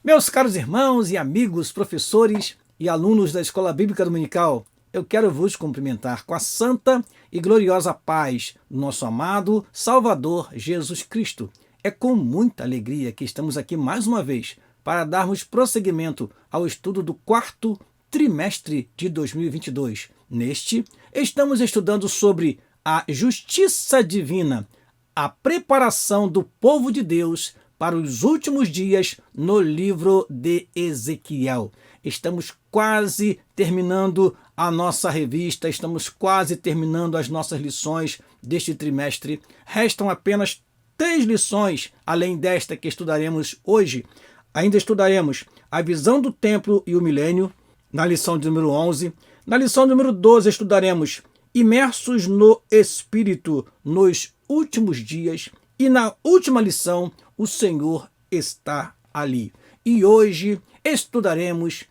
Meus caros irmãos e amigos, professores e alunos da Escola Bíblica Dominical, eu quero vos cumprimentar com a santa e gloriosa paz do nosso amado Salvador Jesus Cristo. É com muita alegria que estamos aqui mais uma vez para darmos prosseguimento ao estudo do quarto trimestre de 2022. Neste, estamos estudando sobre a justiça divina, a preparação do povo de Deus para os últimos dias no livro de Ezequiel. Estamos quase terminando a nossa revista, estamos quase terminando as nossas lições deste trimestre. Restam apenas 3 lições, além desta que estudaremos hoje. Ainda estudaremos a visão do templo e o milênio, na lição de número 11. Na lição número 12 estudaremos imersos no Espírito nos últimos dias. E na última lição, o Senhor está ali. E hoje estudaremos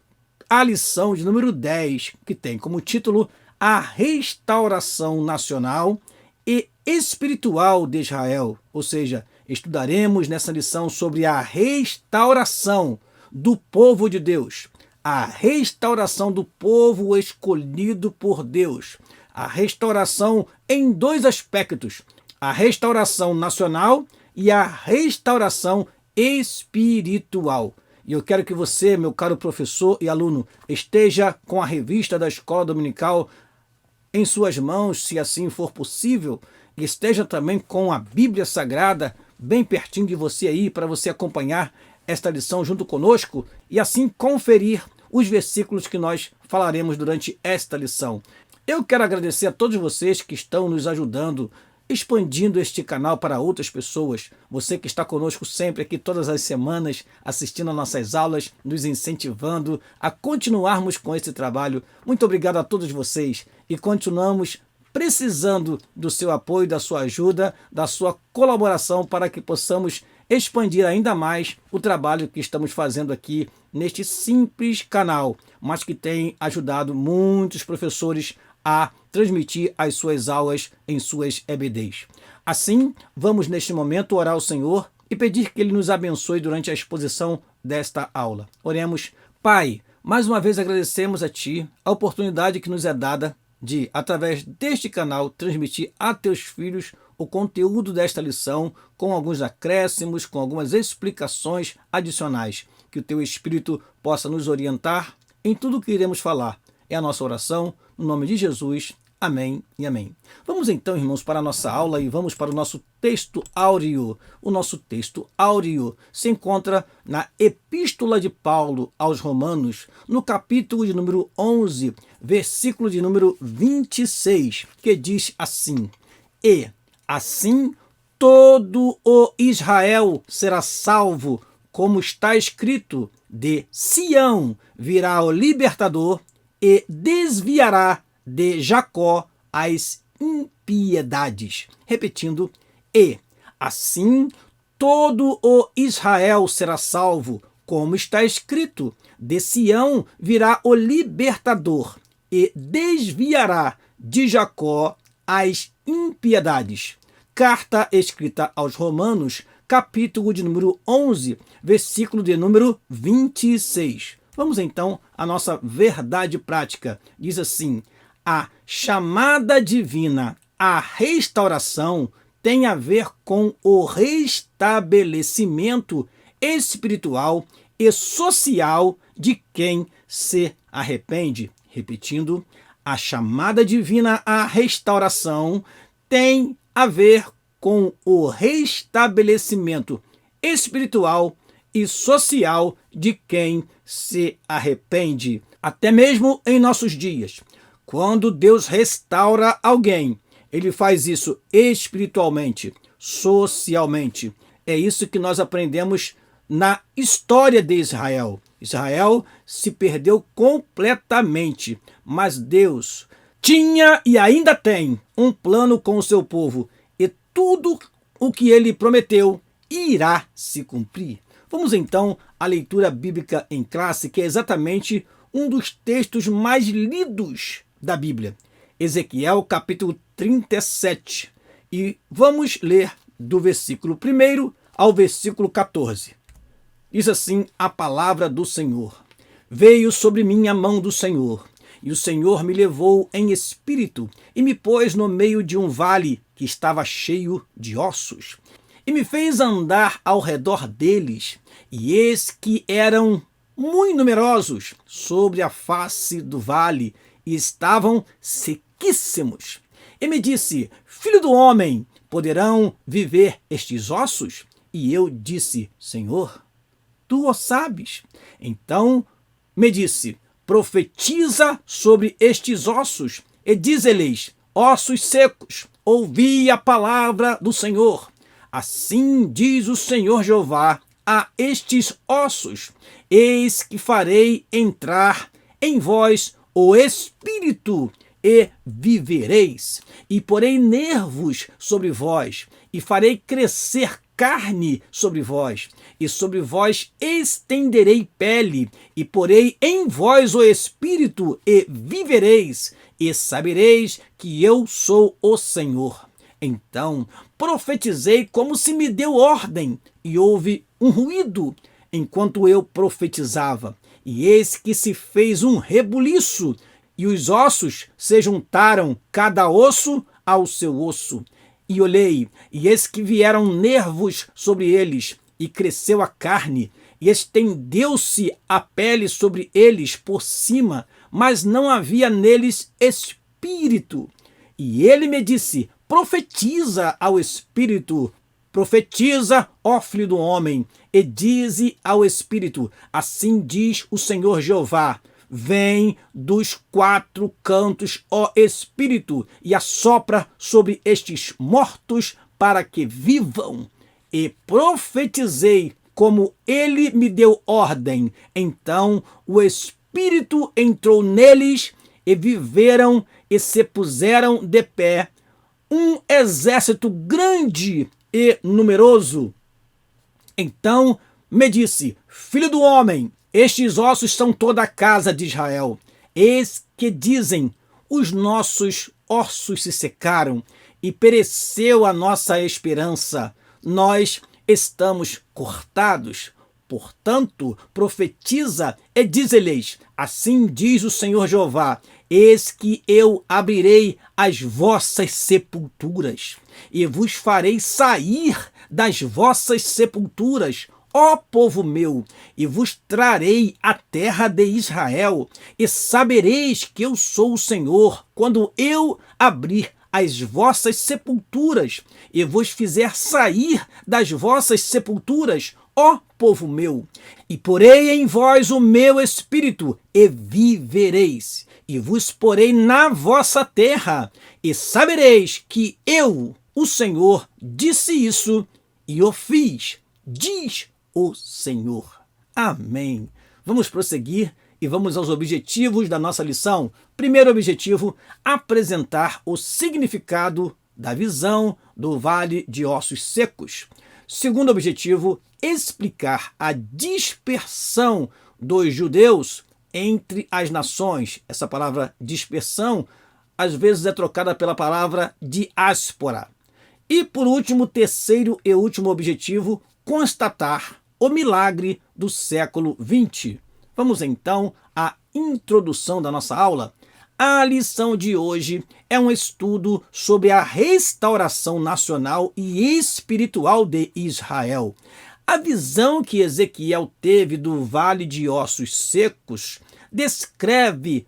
a lição de número 10, que tem como título A Restauração Nacional e Espiritual de Israel. Ou seja, estudaremos nessa lição sobre a restauração do povo de Deus, a restauração do povo escolhido por Deus, a restauração em 2 aspectos, a restauração nacional e a restauração espiritual. E eu quero que você, meu caro professor e aluno, esteja com a revista da Escola Dominical em suas mãos, se assim for possível, e esteja também com a Bíblia Sagrada bem pertinho de você aí, para você acompanhar esta lição junto conosco e assim conferir os versículos que nós falaremos durante esta lição. Eu quero agradecer a todos vocês que estão nos ajudando, expandindo este canal para outras pessoas. Você que está conosco sempre aqui todas as semanas, assistindo a nossas aulas, nos incentivando a continuarmos com esse trabalho. Muito obrigado a todos vocês e continuamos precisando do seu apoio, da sua ajuda, da sua colaboração para que possamos expandir ainda mais o trabalho que estamos fazendo aqui neste simples canal, mas que tem ajudado muitos professores a transmitir as suas aulas em suas EBDs. Assim, vamos neste momento orar ao Senhor e pedir que Ele nos abençoe durante a exposição desta aula. Oremos. Pai, mais uma vez agradecemos a Ti a oportunidade que nos é dada de, através deste canal, transmitir a Teus filhos o conteúdo desta lição com alguns acréscimos, com algumas explicações adicionais. Que o Teu Espírito possa nos orientar em tudo o que iremos falar. É a nossa oração, no nome de Jesus. Amém e amém. Vamos então, irmãos, para a nossa aula e vamos para o nosso texto áureo. O nosso texto áureo se encontra na Epístola de Paulo aos Romanos, no capítulo de número 11, versículo de número 26, que diz assim: E assim todo o Israel será salvo, como está escrito, de Sião virá o libertador e desviará de Jacó as impiedades. Repetindo, e assim todo o Israel será salvo, como está escrito, de Sião virá o libertador e desviará de Jacó as impiedades. Carta escrita aos Romanos, capítulo de número 11, versículo de número 26. Vamos então à nossa verdade prática. Diz assim: a chamada divina à restauração tem a ver com o restabelecimento espiritual e social de quem se arrepende. Repetindo, a chamada divina à restauração tem a ver com o restabelecimento espiritual e social de quem se arrepende. Até mesmo em nossos dias, quando Deus restaura alguém, Ele faz isso espiritualmente, socialmente. É isso que nós aprendemos na história de Israel. Israel se perdeu completamente, mas Deus tinha e ainda tem um plano com o seu povo, e tudo o que Ele prometeu irá se cumprir. Vamos então à leitura bíblica em classe, que é exatamente um dos textos mais lidos da Bíblia. Ezequiel capítulo 37. E vamos ler do versículo 1 ao versículo 14. Diz assim a palavra do Senhor: Veio sobre mim a mão do Senhor, e o Senhor me levou em espírito e me pôs no meio de um vale que estava cheio de ossos, e me fez andar ao redor deles, e eis que eram muito numerosos sobre a face do vale, e estavam sequíssimos. E me disse: Filho do homem, poderão viver estes ossos? E eu disse: Senhor, tu o sabes. Então me disse: profetiza sobre estes ossos, e dize-lhes: ossos secos, ouvi a palavra do Senhor. Assim diz o Senhor Jeová a estes ossos: eis que farei entrar em vós o Espírito, e vivereis, e porei nervos sobre vós, e farei crescer carne sobre vós, e sobre vós estenderei pele, e porei em vós o Espírito, e vivereis, e sabereis que eu sou o Senhor. Então profetizei como se me deu ordem, e houve um ruído enquanto eu profetizava, e eis que se fez um rebuliço, e os ossos se juntaram, cada osso ao seu osso. E olhei, e eis que vieram nervos sobre eles, e cresceu a carne, e estendeu-se a pele sobre eles por cima, mas não havia neles espírito. E ele me disse: profetiza ao espírito, profetiza, ó filho do homem, e dize ao espírito: assim diz o Senhor Jeová: vem dos quatro cantos, ó Espírito, e assopra sobre estes mortos para que vivam. E profetizei como ele me deu ordem. Então o Espírito entrou neles, e viveram e se puseram de pé, um exército grande e numeroso. Então me disse: filho do homem, estes ossos são toda a casa de Israel. Eis que dizem: os nossos ossos se secaram, e pereceu a nossa esperança. Nós estamos cortados. Portanto, profetiza e dize-lhes: assim diz o Senhor Jeová: eis que eu abrirei as vossas sepulturas, e vos farei sair das vossas sepulturas, ó povo meu, e vos trarei a terra de Israel, e sabereis que eu sou o Senhor, quando eu abrir as vossas sepulturas, e vos fizer sair das vossas sepulturas, ó povo meu, e porei em vós o meu espírito, e vivereis, e vos porei na vossa terra, e sabereis que eu, o Senhor, disse isso, e o fiz, diz o Senhor. Amém. Vamos prosseguir e vamos aos objetivos da nossa lição. Primeiro objetivo: apresentar o significado da visão do vale de ossos secos. Segundo objetivo: explicar a dispersão dos judeus entre as nações. Essa palavra dispersão às vezes é trocada pela palavra diáspora. E por último, terceiro e último objetivo: constatar o milagre do século XX. Vamos então à introdução da nossa aula. A lição de hoje é um estudo sobre a restauração nacional e espiritual de Israel. A visão que Ezequiel teve do vale de ossos secos descreve,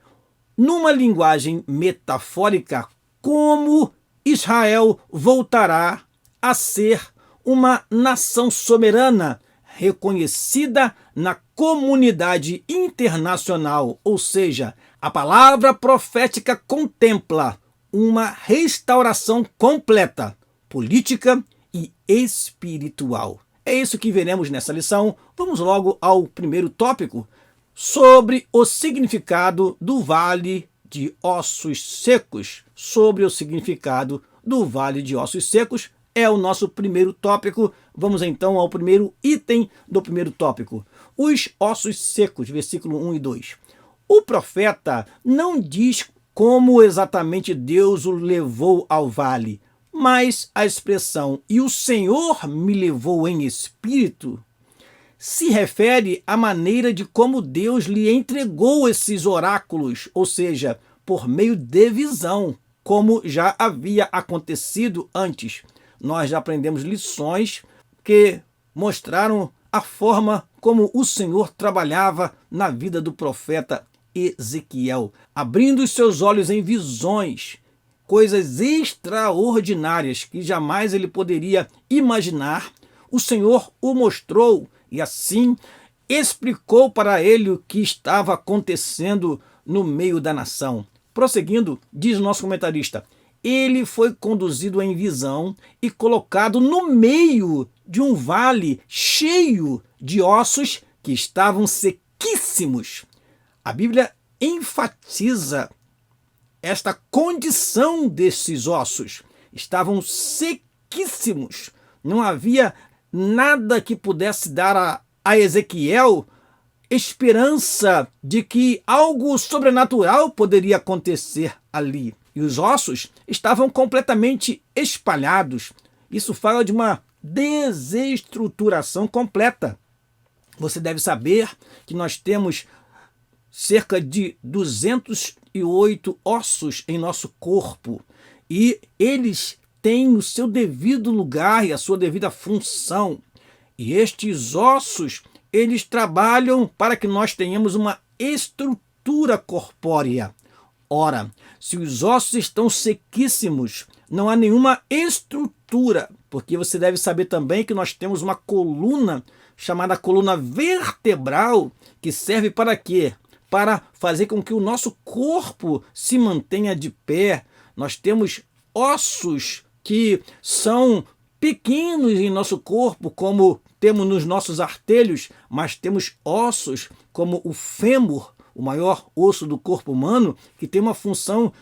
numa linguagem metafórica, como Israel voltará a ser uma nação soberana, reconhecida na comunidade internacional, ou seja, a palavra profética contempla uma restauração completa, política e espiritual. É isso que veremos nessa lição. Vamos logo ao primeiro tópico, sobre o significado do vale de ossos secos. Sobre o significado do vale de ossos secos é o nosso primeiro tópico. Vamos então ao primeiro item do primeiro tópico. Os ossos secos, versículo 1 e 2. O profeta não diz como exatamente Deus o levou ao vale, mas a expressão "e o Senhor me levou em espírito" se refere à maneira de como Deus lhe entregou esses oráculos, ou seja, por meio de visão, como já havia acontecido antes. Nós já aprendemos lições que mostraram a forma como o Senhor trabalhava na vida do profeta Ezequiel, abrindo os seus olhos em visões, coisas extraordinárias que jamais ele poderia imaginar. O Senhor o mostrou e assim explicou para ele o que estava acontecendo no meio da nação. Prosseguindo, diz nosso comentarista, ele foi conduzido em visão e colocado no meio de um vale cheio de ossos que estavam sequíssimos. A Bíblia enfatiza esta condição desses ossos. Estavam sequíssimos. Não havia nada que pudesse dar a Ezequiel esperança de que algo sobrenatural poderia acontecer ali. E os ossos estavam completamente espalhados. Isso fala de uma desestruturação completa. Você deve saber que nós temos cerca de 208 ossos em nosso corpo e eles têm o seu devido lugar e a sua devida função. E estes ossos, eles trabalham para que nós tenhamos uma estrutura corpórea. Ora, se os ossos estão sequíssimos, não há nenhuma estrutura, porque você deve saber também que nós temos uma coluna chamada coluna vertebral, que serve para quê? Para fazer com que o nosso corpo se mantenha de pé. Nós temos ossos que são pequenos em nosso corpo, como temos nos nossos artelhos, mas temos ossos como o fêmur, o maior osso do corpo humano, que tem uma função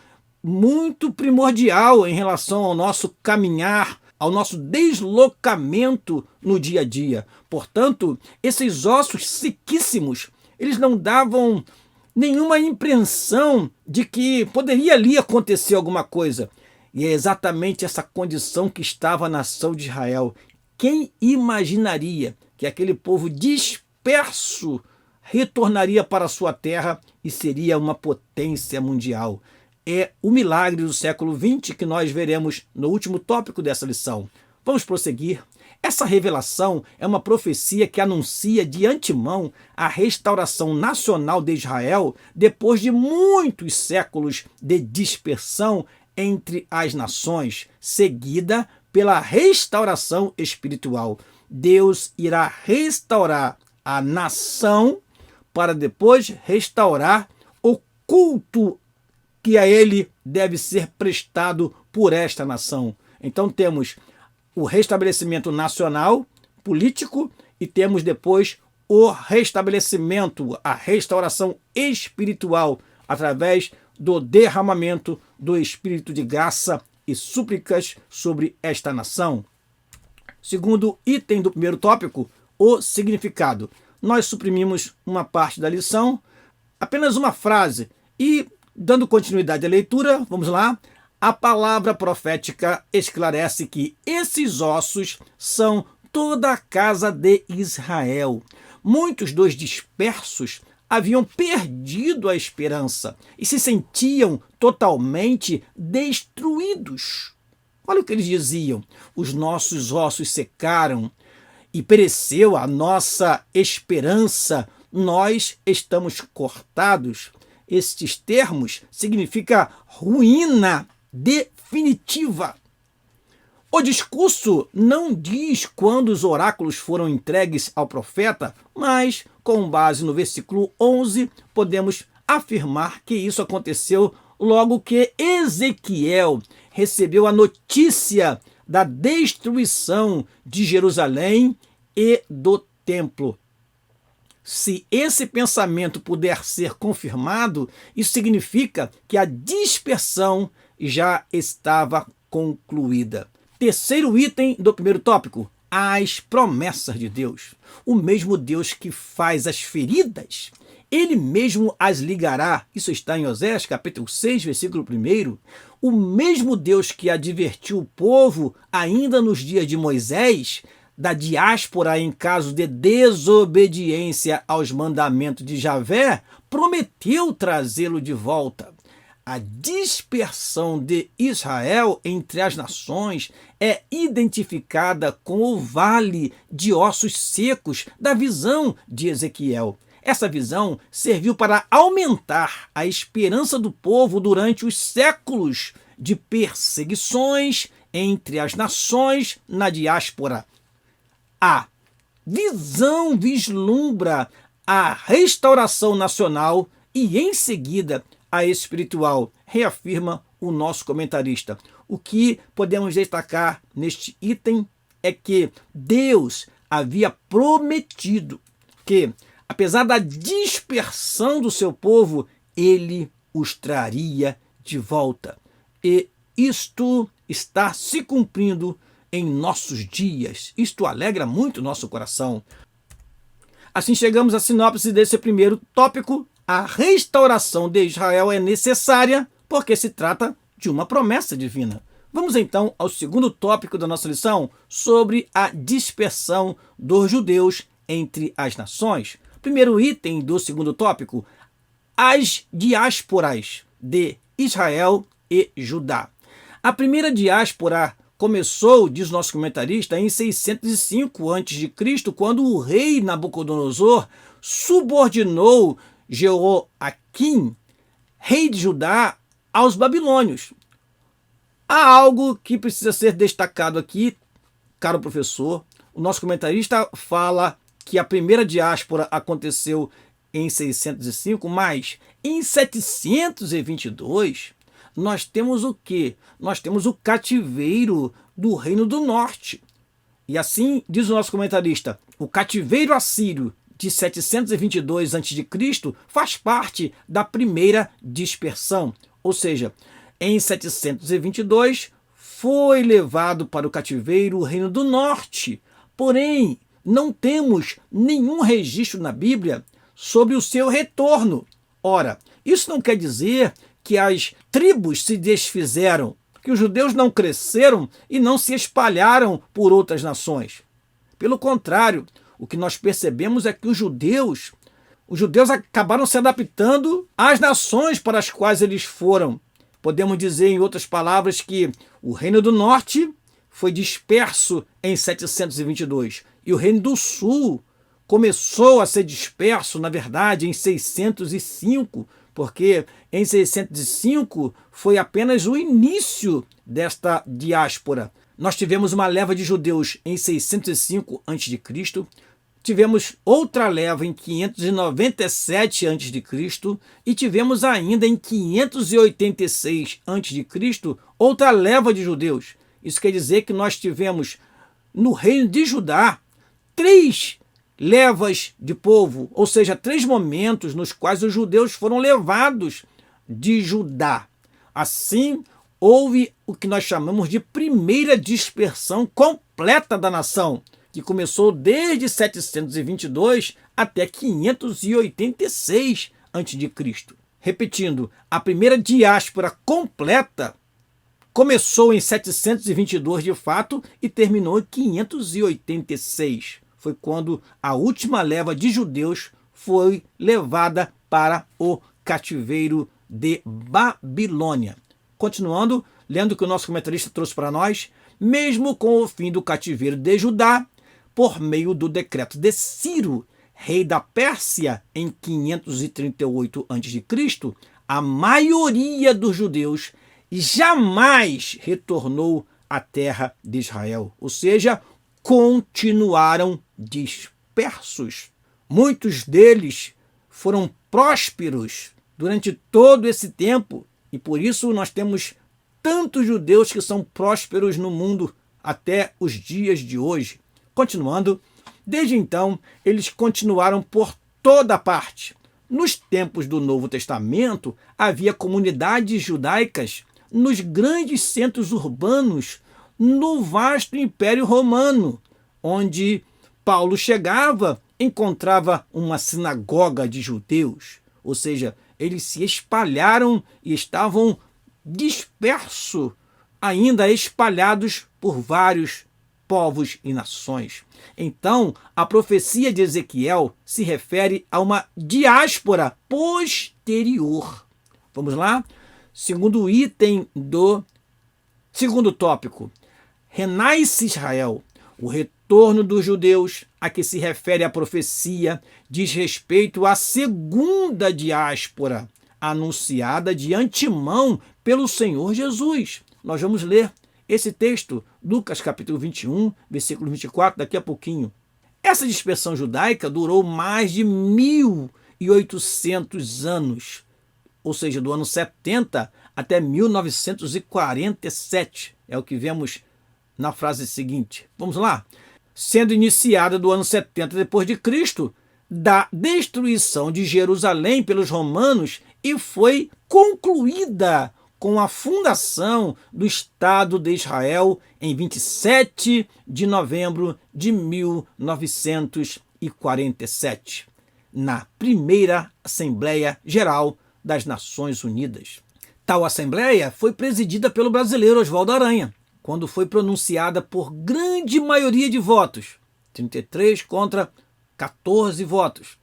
muito primordial em relação ao nosso caminhar, ao nosso deslocamento no dia a dia. Portanto, esses ossos sequíssimos, eles não davam nenhuma impressão de que poderia ali acontecer alguma coisa. E é exatamente essa condição que estava a nação de Israel. Quem imaginaria que aquele povo disperso retornaria para a sua terra e seria uma potência mundial? É o milagre do século XX que nós veremos no último tópico dessa lição. Vamos prosseguir. Essa revelação é uma profecia que anuncia de antemão a restauração nacional de Israel depois de muitos séculos de dispersão entre as nações, seguida pela restauração espiritual. Deus irá restaurar a nação para depois restaurar o culto que a ele deve ser prestado por esta nação. Então temos o restabelecimento nacional, político, e temos depois o restabelecimento, a restauração espiritual, através do derramamento do Espírito de graça e súplicas sobre esta nação. Segundo item do primeiro tópico, o significado. Nós suprimimos uma parte da lição, apenas uma frase, e dando continuidade à leitura, vamos lá. A palavra profética esclarece que esses ossos são toda a casa de Israel. Muitos dos dispersos haviam perdido a esperança e se sentiam totalmente destruídos. Olha o que eles diziam: os nossos ossos secaram e pereceu a nossa esperança, nós estamos cortados. Estes termos significam ruína definitiva. O discurso não diz quando os oráculos foram entregues ao profeta, mas, com base no versículo 11, podemos afirmar que isso aconteceu logo que Ezequiel recebeu a notícia da destruição de Jerusalém e do templo. Se esse pensamento puder ser confirmado, isso significa que a dispersão já estava concluída. Terceiro item do primeiro tópico: as promessas de Deus. O mesmo Deus que faz as feridas, ele mesmo as ligará. Isso está em Oséias, capítulo 6, versículo 1. O mesmo Deus que advertiu o povo ainda nos dias de Moisés, da diáspora em caso de desobediência aos mandamentos de Javé, prometeu trazê-lo de volta. A dispersão de Israel entre as nações é identificada com o vale de ossos secos da visão de Ezequiel. Essa visão serviu para aumentar a esperança do povo durante os séculos de perseguições entre as nações na diáspora. A visão vislumbra a restauração nacional e, em seguida, a espiritual, reafirma o nosso comentarista. O que podemos destacar neste item é que Deus havia prometido que, apesar da dispersão do seu povo, ele os traria de volta. E isto está se cumprindo em nossos dias. Isto alegra muito o nosso coração. Assim chegamos à sinopse desse primeiro tópico. A restauração de Israel é necessária porque se trata de uma promessa divina. Vamos então ao segundo tópico da nossa lição, sobre a dispersão dos judeus entre as nações. Primeiro item do segundo tópico, as diásporas de Israel e Judá. A primeira diáspora começou, diz nosso comentarista, em 605 a.C., quando o rei Nabucodonosor subordinou Jeoaquim, rei de Judá, aos babilônios. Há algo que precisa ser destacado aqui, caro professor. O nosso comentarista fala que a primeira diáspora aconteceu em 605, mas em 722 nós temos o quê? Nós temos o cativeiro do Reino do Norte. E assim diz o nosso comentarista, o cativeiro assírio de 722 a.C. faz parte da primeira dispersão, ou seja, em 722 foi levado para o cativeiro o Reino do Norte, porém não temos nenhum registro na Bíblia sobre o seu retorno. Ora, isso não quer dizer que as tribos se desfizeram, que os judeus não cresceram e não se espalharam por outras nações. Pelo contrário, o que nós percebemos é que os judeus acabaram se adaptando às nações para as quais eles foram. Podemos dizer, em outras palavras, que o Reino do Norte foi disperso em 722 e o Reino do Sul começou a ser disperso, na verdade, em 605, porque em 605 foi apenas o início desta diáspora. Nós tivemos uma leva de judeus em 605 a.C., tivemos outra leva em 597 a.C. e tivemos ainda em 586 a.C. outra leva de judeus. Isso quer dizer que nós tivemos no reino de Judá 3 levas de povo, ou seja, 3 momentos nos quais os judeus foram levados de Judá. Assim, houve o que nós chamamos de primeira dispersão completa da nação, que começou desde 722 até 586 a.C. Repetindo, a primeira diáspora completa começou em 722 de fato e terminou em 586. Foi quando a última leva de judeus foi levada para o cativeiro de Babilônia. Continuando, lendo o que o nosso comentarista trouxe para nós, mesmo com o fim do cativeiro de Judá, por meio do decreto de Ciro, rei da Pérsia, em 538 a.C., a maioria dos judeus jamais retornou à terra de Israel, ou seja, continuaram dispersos. Muitos deles foram prósperos durante todo esse tempo e por isso nós temos tantos judeus que são prósperos no mundo até os dias de hoje. Continuando, desde então eles continuaram por toda parte. Nos tempos do Novo Testamento havia comunidades judaicas nos grandes centros urbanos, no vasto Império Romano, onde Paulo chegava, encontrava uma sinagoga de judeus, ou seja, eles se espalharam e estavam dispersos, ainda espalhados por vários povos e nações. Então, a profecia de Ezequiel se refere a uma diáspora posterior. Vamos lá? Segundo item do segundo tópico. Renasce Israel. O retorno dos judeus a que se refere a profecia diz respeito à segunda diáspora, anunciada de antemão pelo Senhor Jesus. Nós vamos ler esse texto, Lucas capítulo 21, versículo 24, daqui a pouquinho. Essa dispersão judaica durou mais de 1.800 anos, ou seja, do ano 70 até 1947, é o que vemos na frase seguinte. Vamos lá? Sendo iniciada do ano 70 depois de Cristo, da destruição de Jerusalém pelos romanos e foi concluída com a fundação do Estado de Israel em 27 de novembro de 1947, na primeira Assembleia Geral das Nações Unidas. Tal Assembleia foi presidida pelo brasileiro Oswaldo Aranha, quando foi pronunciada por grande maioria de votos, 33 contra 14 votos,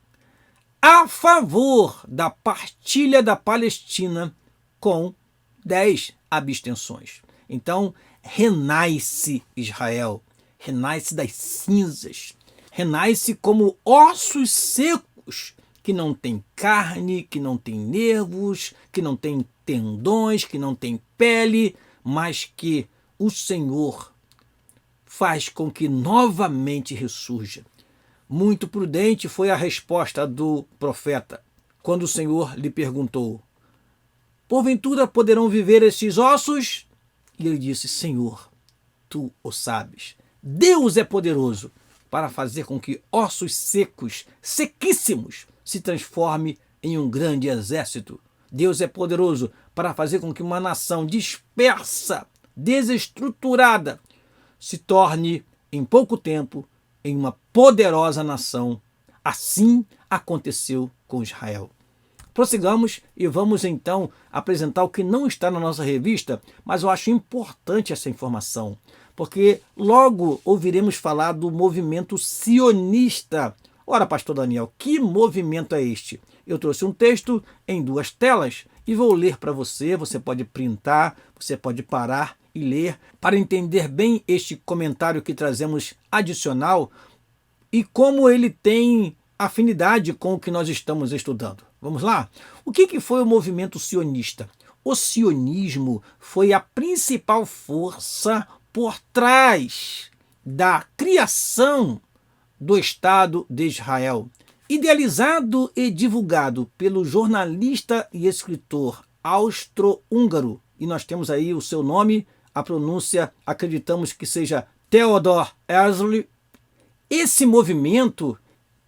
a favor da partilha da Palestina, com 10 abstenções. Então, renasce Israel, renasce das cinzas, renasce como ossos secos, que não tem carne, que não tem nervos, que não tem tendões, que não tem pele, mas que o Senhor faz com que novamente ressurja. Muito prudente foi a resposta do profeta, quando o Senhor lhe perguntou: porventura poderão viver estes ossos? E ele disse: Senhor, tu o sabes. Deus é poderoso para fazer com que ossos secos, sequíssimos, se transforme em um grande exército. Deus é poderoso para fazer com que uma nação dispersa, desestruturada, se torne em pouco tempo em uma poderosa nação. Assim aconteceu com Israel. Prossigamos e vamos então apresentar o que não está na nossa revista, mas eu acho importante essa informação, porque logo ouviremos falar do movimento sionista. Ora, pastor Daniel, que movimento é este? Eu trouxe um texto em 2 telas e vou ler para você. Você pode printar, você pode parar e ler para entender bem este comentário que trazemos adicional e como ele tem afinidade com o que nós estamos estudando. Vamos lá? O que foi o movimento sionista? O sionismo foi a principal força por trás da criação do Estado de Israel. Idealizado e divulgado pelo jornalista e escritor austro-húngaro, e nós temos aí o seu nome, a pronúncia, acreditamos que seja Theodor Herzl. Esse movimento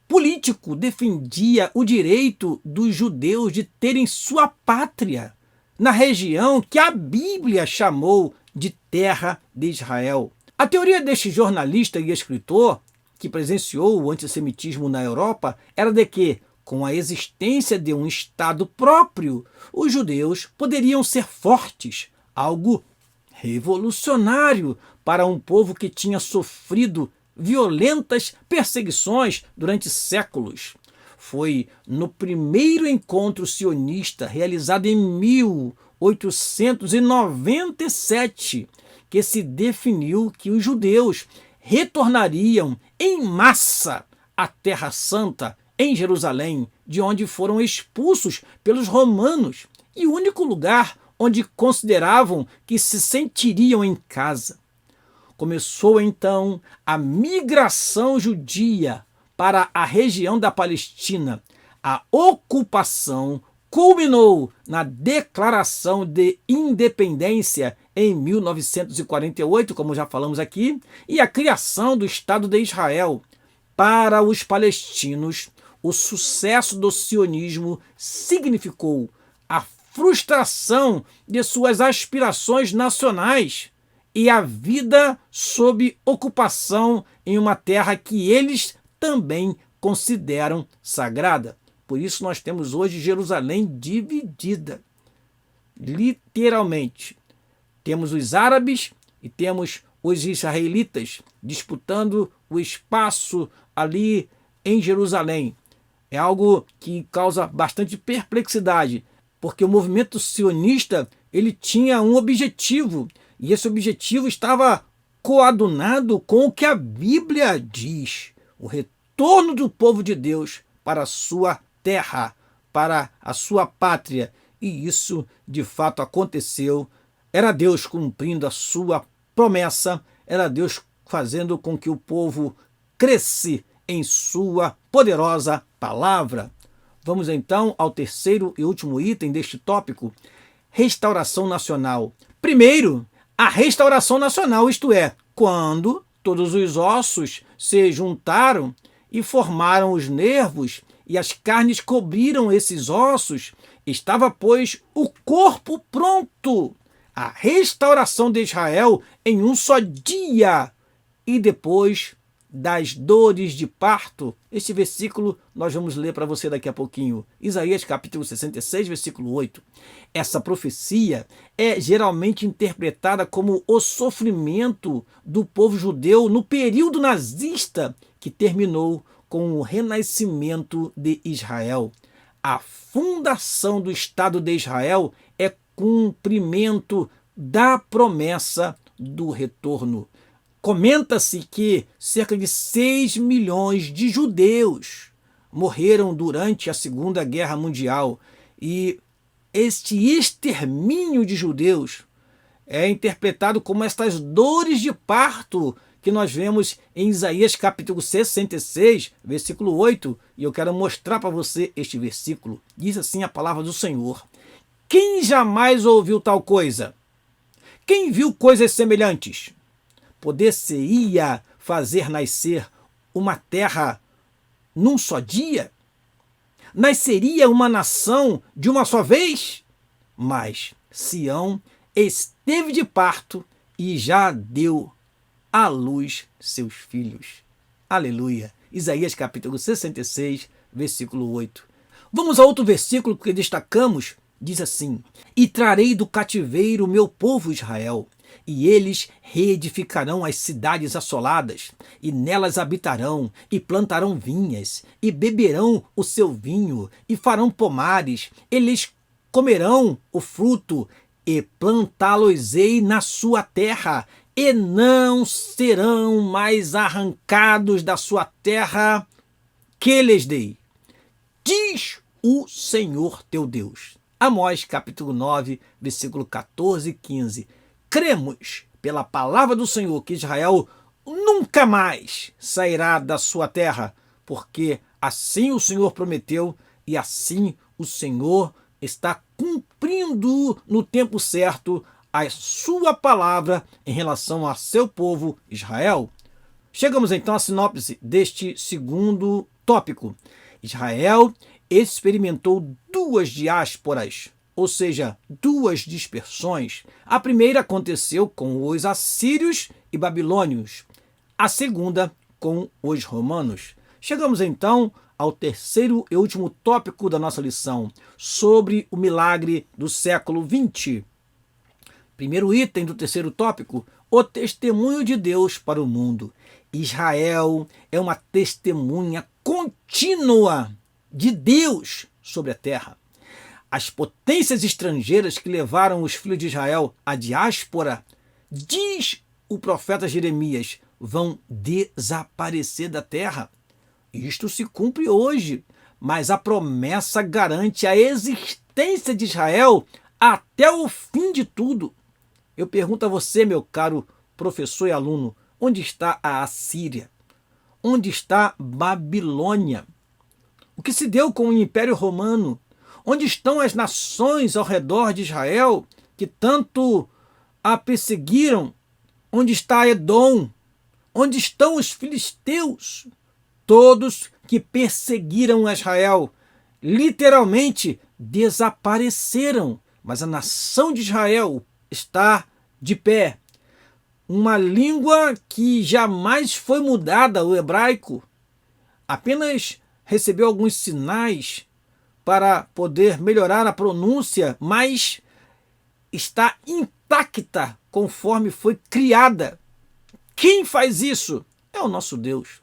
político defendia o direito dos judeus de terem sua pátria na região que a Bíblia chamou de Terra de Israel. A teoria deste jornalista e escritor, que presenciou o antissemitismo na Europa, era de que, com a existência de um Estado próprio, os judeus poderiam ser fortes, algo revolucionário para um povo que tinha sofrido violentas perseguições durante séculos. Foi no primeiro encontro sionista, realizado em 1897, que se definiu que os judeus retornariam em massa à Terra Santa, em Jerusalém, de onde foram expulsos pelos romanos, e o único lugar onde consideravam que se sentiriam em casa. Começou então a migração judia para a região da Palestina. A ocupação culminou na Declaração de Independência em 1948, como já falamos aqui, e a criação do Estado de Israel. Para os palestinos, o sucesso do sionismo significou a frustração de suas aspirações nacionais e a vida sob ocupação em uma terra que eles também consideram sagrada. Por isso nós temos hoje Jerusalém dividida, literalmente. Temos os árabes e temos os israelitas disputando o espaço ali em Jerusalém. É algo que causa bastante perplexidade, porque o movimento sionista ele tinha um objetivo, e esse objetivo estava coadunado com o que a Bíblia diz: o retorno do povo de Deus para a sua terra, para a sua pátria. E isso de fato aconteceu. Era Deus cumprindo a sua promessa, era Deus fazendo com que o povo cresce em sua poderosa palavra. Vamos então ao terceiro e último item deste tópico: restauração nacional. Primeiro, a restauração nacional, isto é, quando todos os ossos se juntaram e formaram os nervos e as carnes cobriram esses ossos, estava, pois, o corpo pronto. A restauração de Israel em um só dia. E depois das dores de parto. Este versículo nós vamos ler para você daqui a pouquinho. Isaías capítulo 66, versículo 8. Essa profecia é geralmente interpretada como o sofrimento do povo judeu no período nazista, que terminou com o renascimento de Israel. A fundação do Estado de Israel é cumprimento da promessa do retorno. Comenta-se que cerca de 6 milhões de judeus morreram durante a Segunda Guerra Mundial, e este extermínio de judeus é interpretado como estas dores de parto que nós vemos em Isaías capítulo 66, versículo 8, e eu quero mostrar para você este versículo. Diz assim a palavra do Senhor: quem jamais ouviu tal coisa? Quem viu coisas semelhantes? Poder-se-ia fazer nascer uma terra num só dia? Nasceria uma nação de uma só vez? Mas Sião esteve de parto e já deu à luz seus filhos. Aleluia. Isaías capítulo 66, versículo 8. Vamos a outro versículo que destacamos. Diz assim: e trarei do cativeiro o meu povo Israel, e eles reedificarão as cidades assoladas, e nelas habitarão, e plantarão vinhas, e beberão o seu vinho, e farão pomares, eles comerão o fruto, e plantá-los-ei na sua terra, e não serão mais arrancados da sua terra que lhes dei, diz o Senhor teu Deus. Amós capítulo 9, versículo 14 e 15. Cremos pela palavra do Senhor que Israel nunca mais sairá da sua terra, porque assim o Senhor prometeu e assim o Senhor está cumprindo no tempo certo a sua palavra em relação a seu povo Israel. Chegamos então à sinopse deste segundo tópico. Israel experimentou duas diásporas, ou seja, duas dispersões. A primeira aconteceu com os assírios e babilônios, a segunda com os romanos. Chegamos então ao terceiro e último tópico da nossa lição, sobre o milagre do século XX. Primeiro item do terceiro tópico: o testemunho de Deus para o mundo. Israel é uma testemunha contínua de Deus sobre a terra. As potências estrangeiras que levaram os filhos de Israel à diáspora, diz o profeta Jeremias, vão desaparecer da terra. Isto se cumpre hoje, mas a promessa garante a existência de Israel até o fim de tudo. Eu pergunto a você, meu caro professor e aluno, onde está a Assíria? Onde está Babilônia? O que se deu com o Império Romano? Onde estão as nações ao redor de Israel que tanto a perseguiram? Onde está Edom? Onde estão os filisteus? Todos que perseguiram Israel literalmente desapareceram, mas a nação de Israel está de pé. Uma língua que jamais foi mudada, o hebraico, apenas recebeu alguns sinais para poder melhorar a pronúncia, mas está intacta conforme foi criada. Quem faz isso? É o nosso Deus.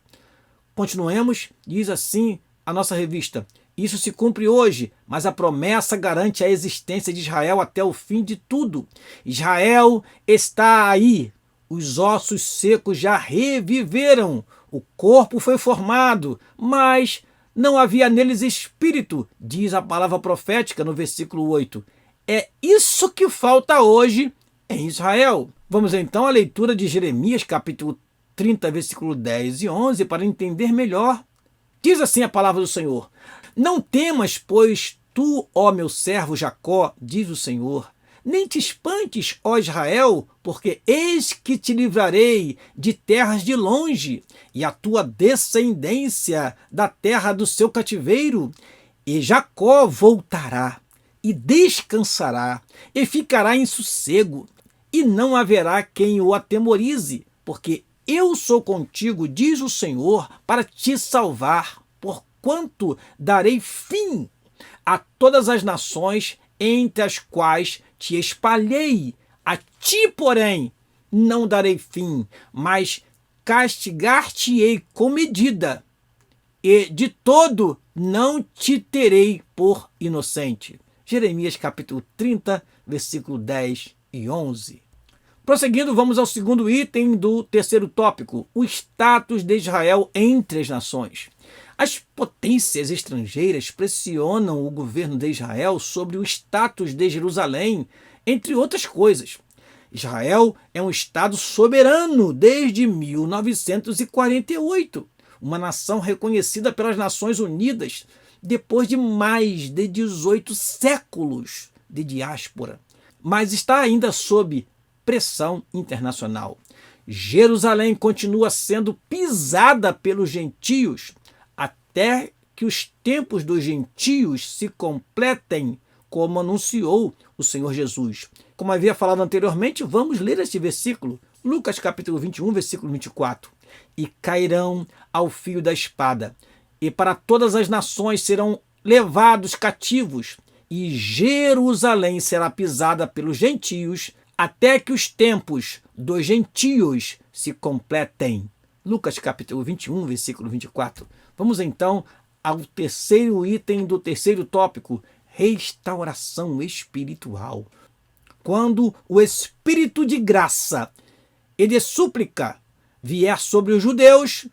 Continuemos, diz assim a nossa revista. Isso se cumpre hoje, mas a promessa garante a existência de Israel até o fim de tudo. Israel está aí. Os ossos secos já reviveram. O corpo foi formado, mas não havia neles espírito, diz a palavra profética no versículo 8. É isso que falta hoje em Israel. Vamos então à leitura de Jeremias, capítulo 30, versículo 10 e 11, para entender melhor. Diz assim a palavra do Senhor: Não temas, pois tu, ó meu servo Jacó, diz o Senhor, nem te espantes, ó Israel, porque eis que te livrarei de terras de longe, e a tua descendência da terra do seu cativeiro. E Jacó voltará, e descansará, e ficará em sossego, e não haverá quem o atemorize, porque eu sou contigo, diz o Senhor, para te salvar, porquanto darei fim a todas as nações entre as quais te espalhei. A ti, porém, não darei fim, mas castigar-te-ei com medida, e de todo não te terei por inocente. Jeremias capítulo 30, versículo 10 e 11. Prosseguindo, vamos ao segundo item do terceiro tópico, o status de Israel entre as nações. As potências estrangeiras pressionam o governo de Israel sobre o status de Jerusalém, entre outras coisas. Israel é um estado soberano desde 1948, uma nação reconhecida pelas Nações Unidas depois de mais de 18 séculos de diáspora, mas está ainda sob pressão internacional. Jerusalém continua sendo pisada pelos gentios até que os tempos dos gentios se completem, como anunciou o Senhor Jesus. Como havia falado anteriormente, vamos ler este versículo, Lucas capítulo 21, versículo 24. E cairão ao fio da espada, e para todas as nações serão levados cativos, e Jerusalém será pisada pelos gentios, até que os tempos dos gentios se completem. Lucas capítulo 21, versículo 24. Vamos então ao terceiro item do terceiro tópico, restauração espiritual. Quando o espírito de graça e de súplica vier sobre os judeus,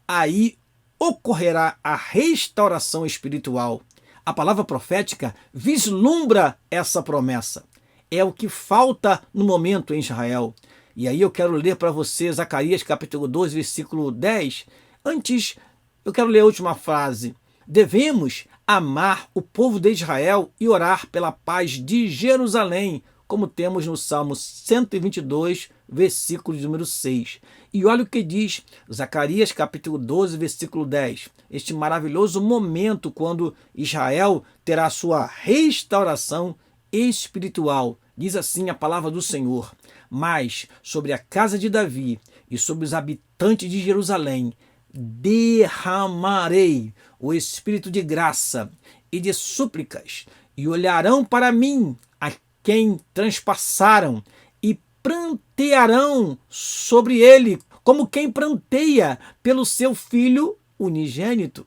aí ocorrerá a restauração espiritual. A palavra profética vislumbra essa promessa. É o que falta no momento em Israel. E aí eu quero ler para você Zacarias capítulo 12, versículo 10. Antes, eu quero ler a última frase. Devemos amar o povo de Israel e orar pela paz de Jerusalém, como temos no Salmo 122, versículo de número 6. E olha o que diz Zacarias capítulo 12, versículo 10. Este maravilhoso momento quando Israel terá sua restauração espiritual. Diz assim a palavra do Senhor: Mas sobre a casa de Davi e sobre os habitantes de Jerusalém derramarei o espírito de graça e de súplicas, e olharão para mim a quem transpassaram, e prantearão sobre ele, como quem pranteia pelo seu filho unigênito,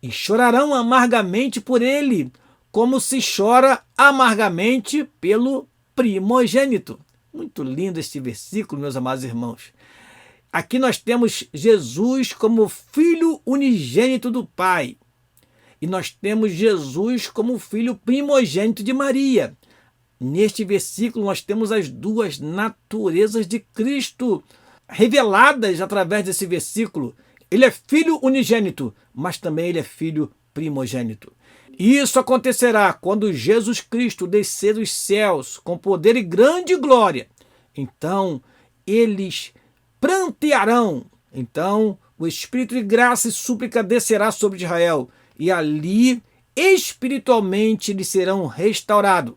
e chorarão amargamente por ele, como se chora amargamente pelo primogênito. Muito lindo este versículo, meus amados irmãos. Aqui nós temos Jesus como filho unigênito do Pai. E nós temos Jesus como filho primogênito de Maria. Neste versículo nós temos as duas naturezas de Cristo reveladas através desse versículo. Ele é filho unigênito, mas também ele é filho primogênito. Isso acontecerá quando Jesus Cristo descer dos céus com poder e grande glória. Então, eles prantearão. Então, o Espírito de graça e súplica descerá sobre Israel. E ali, espiritualmente, eles serão restaurados.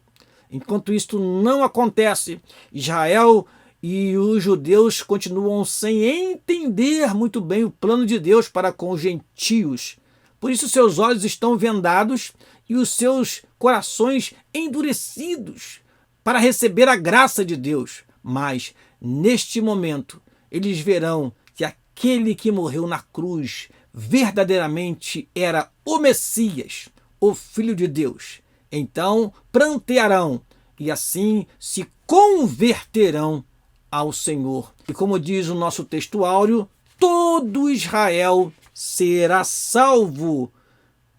Enquanto isto não acontece, Israel e os judeus continuam sem entender muito bem o plano de Deus para com os gentios. Por isso seus olhos estão vendados e os seus corações endurecidos para receber a graça de Deus. Mas, neste momento, eles verão que aquele que morreu na cruz verdadeiramente era o Messias, o Filho de Deus. Então prantearão e assim se converterão ao Senhor. E como diz o nosso texto áureo, todo Israel será salvo,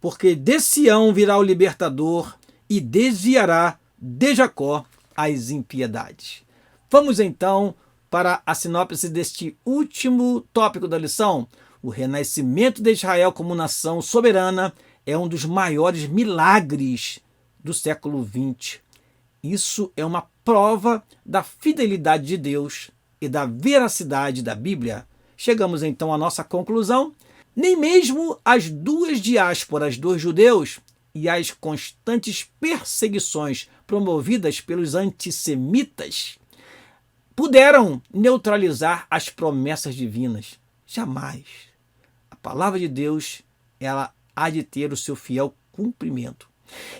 porque de Sião virá o libertador e desviará de Jacó as impiedades. Vamos então para a sinopse deste último tópico da lição. O renascimento de Israel como nação soberana é um dos maiores milagres do século XX. Isso é uma prova da fidelidade de Deus e da veracidade da Bíblia. Chegamos então à nossa conclusão. Nem mesmo as duas diásporas dos judeus e as constantes perseguições promovidas pelos antissemitas puderam neutralizar as promessas divinas. Jamais. A palavra de Deus, ela há de ter o seu fiel cumprimento.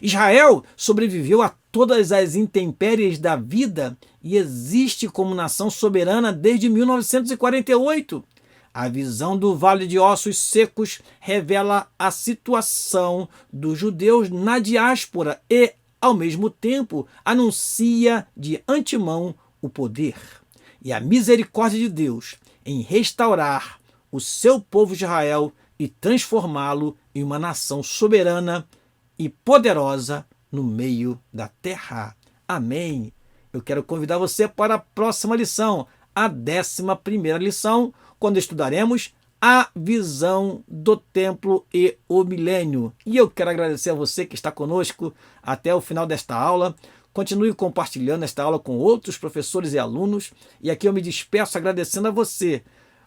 Israel sobreviveu a todas as intempéries da vida e existe como nação soberana desde 1948. A visão do Vale de Ossos Secos revela a situação dos judeus na diáspora e, ao mesmo tempo, anuncia de antemão o poder e a misericórdia de Deus em restaurar o seu povo de Israel e transformá-lo em uma nação soberana e poderosa no meio da terra. Amém. Eu quero convidar você para a próxima lição, a 11ª lição, quando estudaremos a visão do templo e o milênio. E eu quero agradecer a você que está conosco até o final desta aula. Continue compartilhando esta aula com outros professores e alunos. E aqui eu me despeço agradecendo a você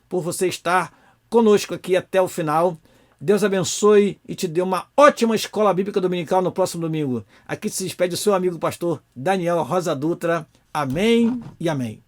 por você estar conosco aqui até o final. Deus abençoe e te dê uma ótima escola bíblica dominical no próximo domingo. Aqui se despede o seu amigo pastor Daniel Rosa Dutra. Amém e amém.